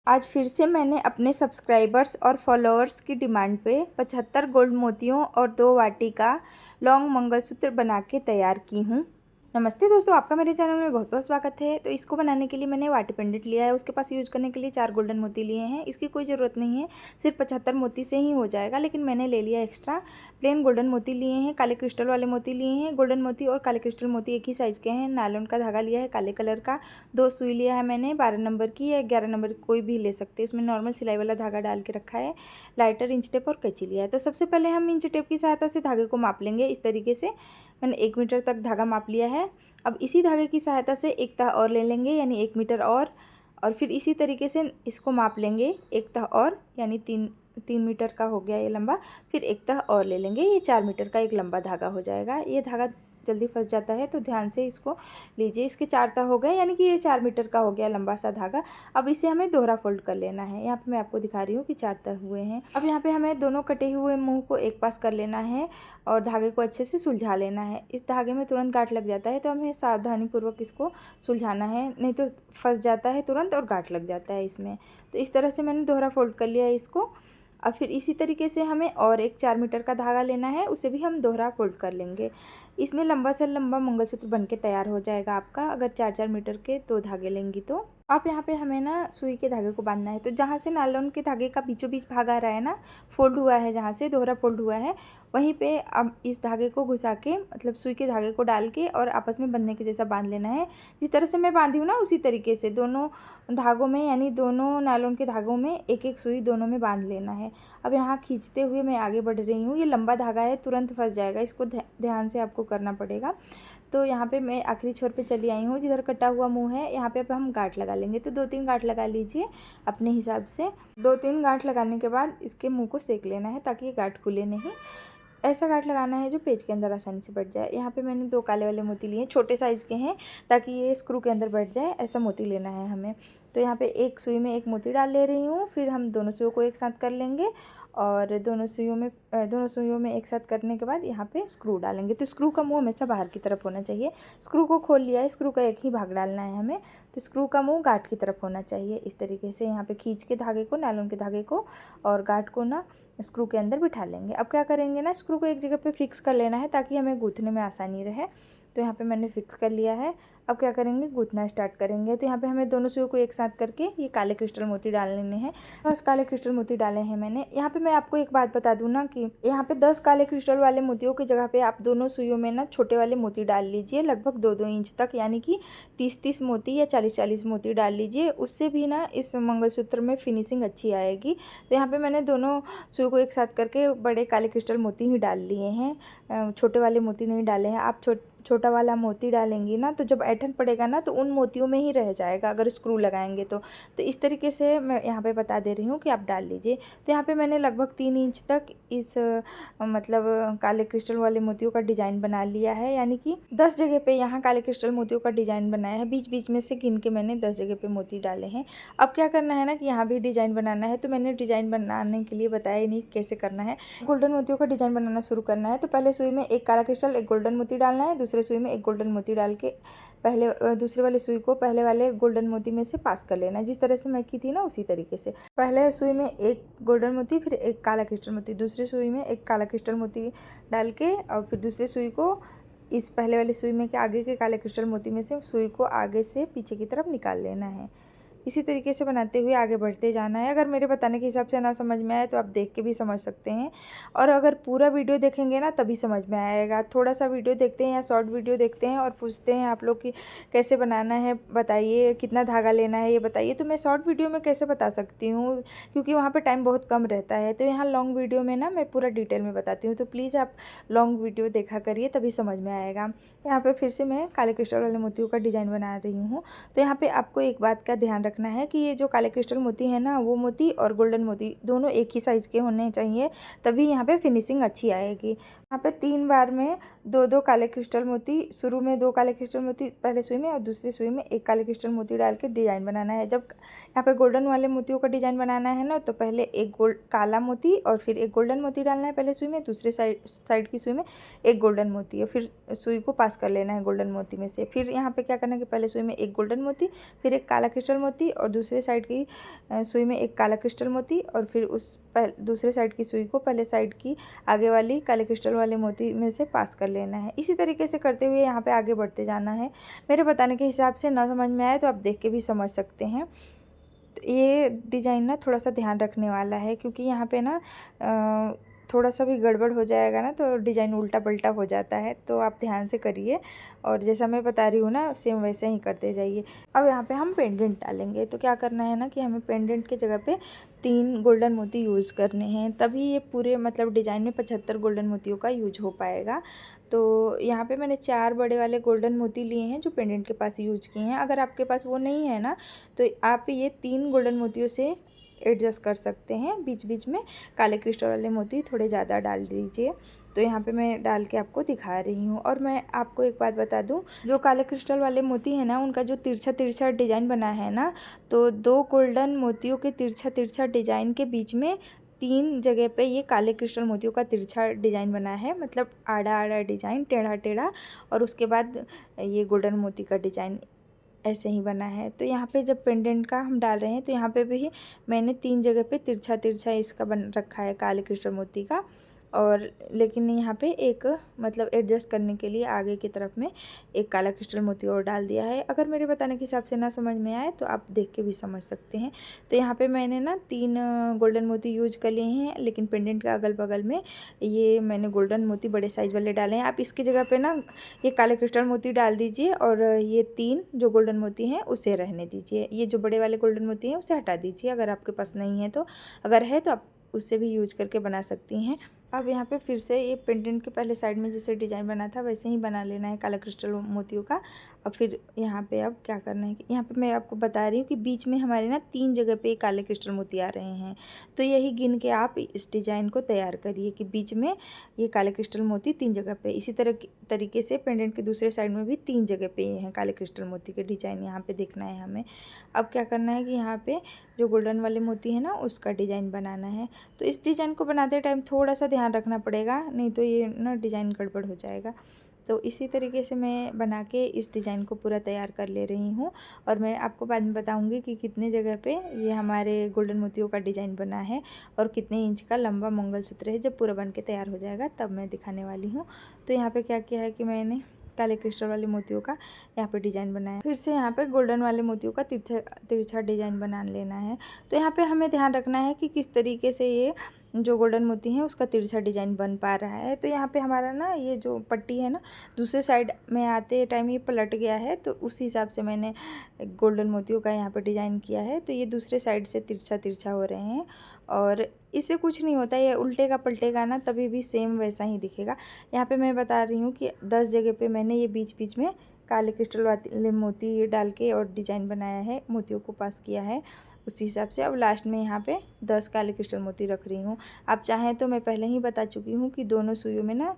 आज फिर से मैंने अपने सब्सक्राइबर्स और फॉलोअर्स की डिमांड पे 75 गोल्ड मोतियों और 2 वाटी का लॉन्ग मंगलसूत्र बना के तैयार की हूँ। नमस्ते दोस्तों, आपका मेरे चैनल में बहुत बहुत स्वागत है। तो इसको बनाने के लिए मैंने वाटी पेंडेंट लिया है। उसके पास यूज करने के लिए 4 गोल्डन मोती लिए हैं। इसकी कोई ज़रूरत नहीं है, सिर्फ 75 मोती से ही हो जाएगा, लेकिन मैंने ले लिया एक्स्ट्रा। प्लेन गोल्डन मोती लिए हैं, काले क्रिस्टल वाले मोती लिए हैं। गोल्डन मोती और काले क्रिस्टल मोती एक ही साइज़ के हैं। नायलॉन का धागा लिया है काले कलर का। 2 सुई लिया है मैंने, 12 नंबर की या 11 नंबर की, कोई भी ले सकते हैं। उसमें नॉर्मल सिलाई वाला धागा डाल के रखा है। लाइटर इंच टेप और कैंची लिया है। तो सबसे पहले हम इंच टेप की सहायता से धागे को माप लेंगे। इस तरीके से मैंने 1 मीटर तक धागा माप लिया है। अब इसी धागे की सहायता से एक तह और ले लेंगे, यानी 1 मीटर और फिर इसी तरीके से इसको माप लेंगे एक तह और, यानी 3 मीटर का हो गया ये लंबा। फिर एक तह और ले लेंगे, ये 4 मीटर का एक लंबा धागा हो जाएगा। ये धागा जल्दी फंस जाता है, तो ध्यान से इसको लीजिए। इसके 4 तह हो गए, यानी कि ये 4 मीटर का हो गया लंबा सा धागा। अब इसे हमें दोहरा फोल्ड कर लेना है। यहाँ पे मैं आपको दिखा रही हूँ कि 4 तह हुए हैं। अब यहाँ पे हमें दोनों कटे हुए मुंह को एक पास कर लेना है और धागे को अच्छे से सुलझा लेना है। इस धागे में तुरंत गांठ लग जाता है, तो हमें सावधानीपूर्वक इसको सुलझाना है, नहीं तो फंस जाता है तुरंत और गांठ लग जाता है इसमें। तो इस तरह से मैंने दोहरा फोल्ड कर लिया है इसको। अब फिर इसी तरीके से हमें और एक 4 मीटर का धागा लेना है, उसे भी हम दोहरा फोल्ड कर लेंगे। इसमें लंबा से लंबा मंगलसूत्र बन के तैयार हो जाएगा आपका, अगर 4-4 मीटर के 2 धागे लेंगी तो। आप यहाँ पे हमें ना सुई के धागे को बांधना है। तो जहाँ से नायलॉन के धागे का बीचों बीच भाग आ रहा है ना, फोल्ड हुआ है, जहाँ से दोहरा फोल्ड हुआ है, वहीं पे अब इस धागे को घुसा के, मतलब सुई के धागे को डाल के और आपस में बंधने के जैसा बांध लेना है। जिस तरह से मैं बांधी हूँ ना, उसी तरीके से दोनों धागों में, यानी दोनों नायलॉन के धागों में एक एक सुई दोनों में बांध लेना है। अब यहाँ खींचते हुए मैं आगे बढ़ रही हूँ। ये लंबा धागा है, तुरंत फंस जाएगा, इसको ध्यान से आपको करना पड़ेगा। तो यहाँ पे मैं आखिरी छोर पे चली आई हूँ, जिधर कटा हुआ मुंह है। यहाँ पे अब हम गांठ लगा लेंगे। तो 2-3 गांठ लगा लीजिए अपने हिसाब से। 2-3 गांठ लगाने के बाद इसके मुंह को सेक लेना है, ताकि ये गांठ खुले नहीं। ऐसा गांठ लगाना है जो पेज के अंदर आसानी से बैठ जाए। यहाँ पे मैंने 2 काले वाले मोती लिए, छोटे साइज़ के हैं, ताकि ये स्क्रू के अंदर बैठ जाए, ऐसा मोती लेना है हमें। तो यहाँ पे एक सुई में एक मोती डाल ले रही हूँ। फिर हम दोनों सुइयों को एक साथ कर लेंगे और दोनों सुइयों में एक साथ करने के बाद यहाँ पे स्क्रू डालेंगे। तो स्क्रू का मुंह हमेशा बाहर की तरफ होना चाहिए। स्क्रू को खोल लिया है, स्क्रू का एक ही भाग डालना है हमें। तो स्क्रू का मुंह गांठ की तरफ होना चाहिए। इस तरीके से यहाँ पे खींच के धागे को, नायलॉन के धागे को और गांठ को ना स्क्रू के अंदर बिठा लेंगे। अब क्या करेंगे ना, स्क्रू को एक जगह पे फिक्स कर लेना है, ताकि हमें गूँथने में आसानी रहे। तो यहाँ पे मैंने फिक्स कर लिया है। अब क्या करेंगे, गूँथना स्टार्ट करेंगे। तो यहाँ पे हमें दोनों सुइयों को एक साथ करके ये काले क्रिस्टल मोती डाल लेने हैं। 10 काले क्रिस्टल मोती डाले हैं मैंने। यहाँ पे मैं आपको एक बात बता दूँ ना, कि यहाँ पे 10 काले क्रिस्टल वाले मोतियों की जगह पे आप दोनों सुइयों में ना छोटे वाले मोती डाल लीजिए, लगभग 2-2 इंच तक, यानी कि 30-30 मोती या 40-40 मोती डाल लीजिए। उससे भी ना इस मंगलसूत्र में फिनिशिंग अच्छी आएगी। तो यहाँ पे मैंने दोनों सुइयों को एक साथ करके बड़े काले क्रिस्टल मोती ही डाल लिए हैं, छोटे वाले मोती नहीं डाले हैं। आप छोटा वाला मोती डालेंगी ना, तो जब ऐंठन पड़ेगा ना, तो उन मोतियों में ही रह जाएगा अगर स्क्रू लगाएंगे तो इस तरीके से मैं यहाँ पे बता दे रही हूँ कि आप डाल लीजिए। तो यहाँ पे मैंने लगभग 3 इंच तक इस मतलब काले क्रिस्टल वाले मोतियों का डिज़ाइन बना लिया है, यानी कि 10 जगह पे यहाँ काले क्रिस्टल मोतियों का डिज़ाइन बनाया है। बीच बीच में से गिन के मैंने 10 जगह पे मोती डाले हैं। अब क्या करना है ना, कि यहाँ भी डिज़ाइन बनाना है। तो मैंने डिज़ाइन बनाने के लिए बताया ही नहीं कैसे करना है। गोल्डन मोतियों का डिज़ाइन बनाना शुरू करना है। तो पहले सुई में एक काला क्रिस्टल, एक गोल्डन मोती डालना है। दूसरे सुई में एक गोल्डन मोती डाल के दूसरे वाले सुई को पहले वाले गोल्डन मोती में से पास कर लेना है। जिस तरह से मैं की थी ना, उसी तरीके से पहले सुई में एक गोल्डन मोती, फिर एक काला क्रिस्टल मोती, दूसरी सुई में एक काला क्रिस्टल मोती डाल के, और फिर दूसरी सुई को इस पहले वाली सुई में के आगे के काले क्रिस्टल मोती में से सुई को आगे से पीछे की तरफ निकाल लेना है। इसी तरीके से बनाते हुए आगे बढ़ते जाना है। अगर मेरे बताने के हिसाब से ना समझ में आए तो आप देख के भी समझ सकते हैं, और अगर पूरा वीडियो देखेंगे ना तभी समझ में आएगा। थोड़ा सा वीडियो देखते हैं या शॉर्ट वीडियो देखते हैं और पूछते हैं आप लोग कि कैसे बनाना है बताइए, कितना धागा लेना है ये बताइए, तो मैं शॉर्ट वीडियो में कैसे बता सकती हूँ, क्योंकि वहाँ पर टाइम बहुत कम रहता है। तो यहाँ लॉन्ग वीडियो में ना मैं पूरा डिटेल में बताती हूँ। तो प्लीज़ आप लॉन्ग वीडियो देखा करिए, तभी समझ में आएगा। यहाँ पर फिर से मैं काले क्रिस्टल वाले मोतियों का डिज़ाइन बना रही हूँ। तो यहाँ पर आपको एक बात का ध्यान रखना है कि ये जो काले क्रिस्टल मोती है ना, वो मोती और गोल्डन मोती दोनों एक ही साइज़ के होने चाहिए, तभी यहाँ पे फिनिशिंग अच्छी आएगी। यहाँ पे 3 बार में 2-2 काले क्रिस्टल मोती, शुरू में 2 काले क्रिस्टल मोती पहले सुई में और दूसरी सुई में एक काले क्रिस्टल मोती डाल के डिज़ाइन बनाना है। जब यहाँ पे गोल्डन वाले मोतियों का डिज़ाइन बनाना है ना, तो पहले एक काला मोती और फिर एक गोल्डन मोती डालना है पहले सुई में, दूसरे साइड की सुई में एक गोल्डन मोती, और फिर सुई को पास कर लेना है गोल्डन मोती में से। फिर यहाँ पे क्या करना है कि पहले सुई में एक गोल्डन मोती, फिर एक काला क्रिस्टल मोती मोती और दूसरे साइड की सुई में एक काला क्रिस्टल मोती, और फिर दूसरे साइड की सुई को पहले साइड की आगे वाली काले क्रिस्टल वाले मोती में से पास कर लेना है। इसी तरीके से करते हुए यहाँ पे आगे बढ़ते जाना है। मेरे बताने के हिसाब से ना समझ में आए तो आप देख के भी समझ सकते हैं। तो ये डिज़ाइन ना थोड़ा सा ध्यान रखने वाला है, क्योंकि यहाँ पे ना थोड़ा सा भी गड़बड़ हो जाएगा ना तो डिज़ाइन उल्टा पल्टा हो जाता है। तो आप ध्यान से करिए और जैसा मैं बता रही हूँ ना सेम वैसे ही करते जाइए। अब यहाँ पे हम पेंडेंट डालेंगे, तो क्या करना है ना कि हमें पेंडेंट की जगह पे 3 गोल्डन मोती यूज़ करने हैं, तभी ये पूरे मतलब डिज़ाइन में 75 गोल्डन मोतियों का यूज हो पाएगा। तो यहाँ पे मैंने 4 बड़े वाले गोल्डन मोती लिए हैं जो पेंडेंट के पास यूज किए हैं। अगर आपके पास वो नहीं है ना तो आप ये 3 गोल्डन मोतियों से एडजस्ट कर सकते हैं। बीच बीच में काले क्रिस्टल वाले मोती थोड़े ज़्यादा डाल दीजिए। तो यहाँ पे मैं डाल के आपको दिखा रही हूँ। और मैं आपको एक बात बता दूँ, जो काले क्रिस्टल वाले मोती है ना उनका जो तिरछा तिरछा डिज़ाइन बना है ना, तो 2 गोल्डन मोतियों के तिरछा तिरछा डिज़ाइन के बीच में 3 जगह पे ये काले क्रिस्टल मोतियों का तिरछा डिज़ाइन बना है, मतलब आड़ा आड़ा डिज़ाइन, टेढ़ा टेढ़ा, और उसके बाद ये गोल्डन मोती का डिज़ाइन ऐसे ही बना है। तो यहाँ पे जब पेंडेंट का हम डाल रहे हैं तो यहाँ पे भी मैंने 3 जगह पे तिरछा तिरछा इसका बन रखा है काले क्रिस्टल मोती का, और लेकिन यहाँ पे एक मतलब एडजस्ट करने के लिए आगे की तरफ में एक काला क्रिस्टल मोती और डाल दिया है। अगर मेरे बताने के हिसाब से ना समझ में आए तो आप देख के भी समझ सकते हैं। तो यहाँ पे मैंने ना 3 गोल्डन मोती यूज कर लिए हैं, लेकिन पेंडेंट का अगल बगल में ये मैंने गोल्डन मोती बड़े साइज़ वाले डाले हैं। आप इसकी जगह पे ना ये काले क्रिस्टल मोती डाल दीजिए और ये 3 जो गोल्डन मोती हैं उसे रहने दीजिए। ये जो बड़े वाले गोल्डन मोती हैं उसे हटा दीजिए अगर आपके पास नहीं है तो। अगर है तो आप उससे भी यूज करके बना सकती हैं। अब यहाँ पे फिर से ये पेंडेंट के पहले साइड में जैसे डिज़ाइन बना था वैसे ही बना लेना है काला क्रिस्टल मोतियों का। अब फिर यहाँ पे अब क्या करना है कि यहाँ पे मैं आपको बता रही हूँ कि बीच में हमारे ना 3 जगह पे काले क्रिस्टल मोती आ रहे हैं। तो यही गिन के आप इस डिज़ाइन को तैयार करिए कि बीच में ये काले क्रिस्टल मोती 3 जगह पे। इसी तरीके से पेंडेंट के दूसरे साइड में भी 3 जगह पे ये हैं काले क्रिस्टल मोती के डिज़ाइन, यहाँ पे देखना है हमें। अब क्या करना है कि यहाँ पे जो गोल्डन वाले मोती है ना उसका डिज़ाइन बनाना है। तो इस डिज़ाइन को बनाते टाइम थोड़ा सा ध्यान रखना पड़ेगा, नहीं तो ये ना डिज़ाइन गड़बड़ हो जाएगा। तो इसी तरीके से मैं बना के इस डिज़ाइन को पूरा तैयार कर ले रही हूँ, और मैं आपको बाद में बताऊँगी कि कितने जगह पे ये हमारे गोल्डन मोतियों का डिज़ाइन बना है और कितने इंच का लंबा मंगलसूत्र है। जब पूरा बन के तैयार हो जाएगा तब मैं दिखाने वाली हूँ। तो यहाँ पे क्या किया है कि मैंने काले क्रिस्टल वाले मोतियों का यहाँ पे डिज़ाइन बनाया, फिर से यहाँ पे गोल्डन वाले मोतियों का तिरछा डिज़ाइन बना लेना है। तो यहाँ पे हमें ध्यान रखना है कि किस तरीके से ये जो गोल्डन मोती है उसका तिरछा डिज़ाइन बन पा रहा है। तो यहाँ पे हमारा ना ये जो पट्टी है ना दूसरे साइड में आते टाइम ये पलट गया है, तो उस हिसाब से मैंने गोल्डन मोतियों का यहाँ पे डिज़ाइन किया है। तो ये दूसरे साइड से तिरछा तिरछा हो रहे हैं, और इससे कुछ नहीं होता, ये उल्टेगा पलटेगा ना तभी भी सेम वैसा ही दिखेगा। यहाँ पे मैं बता रही हूँ कि 10 जगह पे मैंने ये बीच बीच में काले क्रिस्टल वाले मोती डाल के और डिज़ाइन बनाया है, मोतियों को पास किया है उसी हिसाब से। अब लास्ट में यहाँ पे 10 काले क्रिस्टल मोती रख रही हूँ। आप चाहें तो मैं पहले ही बता चुकी हूँ कि दोनों सुइयों में ना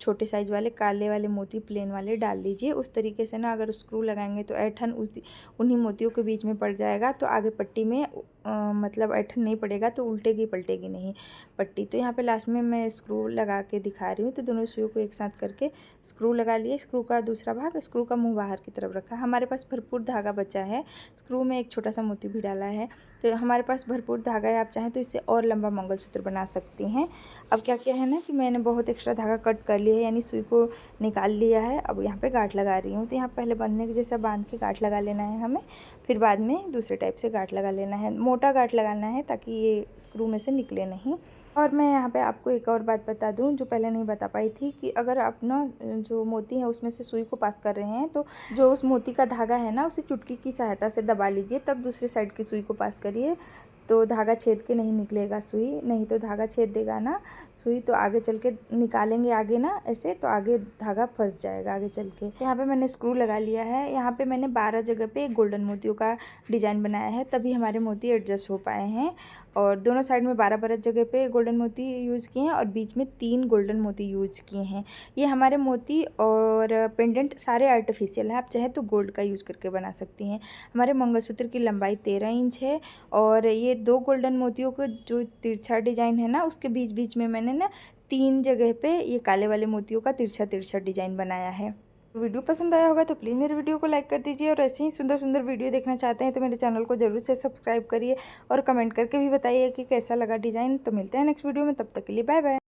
छोटे साइज़ वाले काले वाले मोती प्लेन वाले डाल दीजिए। उस तरीके से ना अगर स्क्रू लगाएंगे तो ऐंठन उन्हीं मोतियों के बीच में पड़ जाएगा, तो आगे पट्टी में मतलब ऐंठन नहीं पड़ेगा, तो उल्टेगी पलटेगी नहीं पट्टी। तो यहाँ पे लास्ट में मैं स्क्रू लगा के दिखा रही हूँ। तो दोनों सुइयों को एक साथ करके स्क्रू लगा लिए। स्क्रू का दूसरा भाग, स्क्रू का मुँह बाहर की तरफ रखा। हमारे पास भरपूर धागा बचा है, स्क्रू में एक छोटा सा मोती भी डाला है, तो हमारे पास भरपूर धागा है। आप चाहें तो इससे और लंबा मंगलसूत्र बना सकती हैं। अब क्या क्या है ना कि मैंने बहुत एक्स्ट्रा धागा कट कर लिया है, यानी सुई को निकाल लिया है। अब यहाँ पे गांठ लगा रही हूँ। तो यहाँ पहले बंधने के जैसा बांध के गांठ लगा लेना है हमें, फिर बाद में दूसरे टाइप से गांठ लगा लेना है। मोटा गांठ लगाना है ताकि ये स्क्रू में से निकले नहीं। और मैं यहाँ पे आपको एक और बात बता दूँ जो पहले नहीं बता पाई थी, कि अगर आप ना जो मोती है उसमें से सुई को पास कर रहे हैं तो जो उस मोती का धागा है ना उसे चुटकी की सहायता से दबा लीजिए, तब दूसरे साइड की सुई को पास करिए, तो धागा छेद के नहीं निकलेगा सुई। नहीं तो धागा छेद देगा ना सुई, तो आगे चल के निकालेंगे आगे ना ऐसे, तो आगे धागा फंस जाएगा आगे चल के। यहाँ पे मैंने स्क्रू लगा लिया है। यहाँ पे मैंने 12 जगह पे गोल्डन मोतियों का डिज़ाइन बनाया है, तभी हमारे मोती एडजस्ट हो पाए हैं। और दोनों साइड में 12 जगह पे गोल्डन मोती यूज़ किए हैं और बीच में 3 गोल्डन मोती यूज़ किए हैं। ये हमारे मोती और पेंडेंट सारे आर्टिफिशियल हैं, आप चाहे तो गोल्ड का यूज़ करके बना सकती हैं। हमारे मंगलसूत्र की लंबाई 13 इंच है, और ये 2 गोल्डन मोतियों का जो तिरछा डिज़ाइन है ना उसके बीच बीच में मैंने ना 3 जगह पे ये काले वाले मोतियों का तिरछा तिरछा डिज़ाइन बनाया है। वीडियो पसंद आया होगा तो प्लीज़ मेरे वीडियो को लाइक कर दीजिए, और ऐसे ही सुंदर सुंदर वीडियो देखना चाहते हैं तो मेरे चैनल को ज़रूर से सब्सक्राइब करिए और कमेंट करके भी बताइए कि कैसा लगा डिज़ाइन। तो मिलते हैं नेक्स्ट वीडियो में, तब तक के लिए बाय बाय।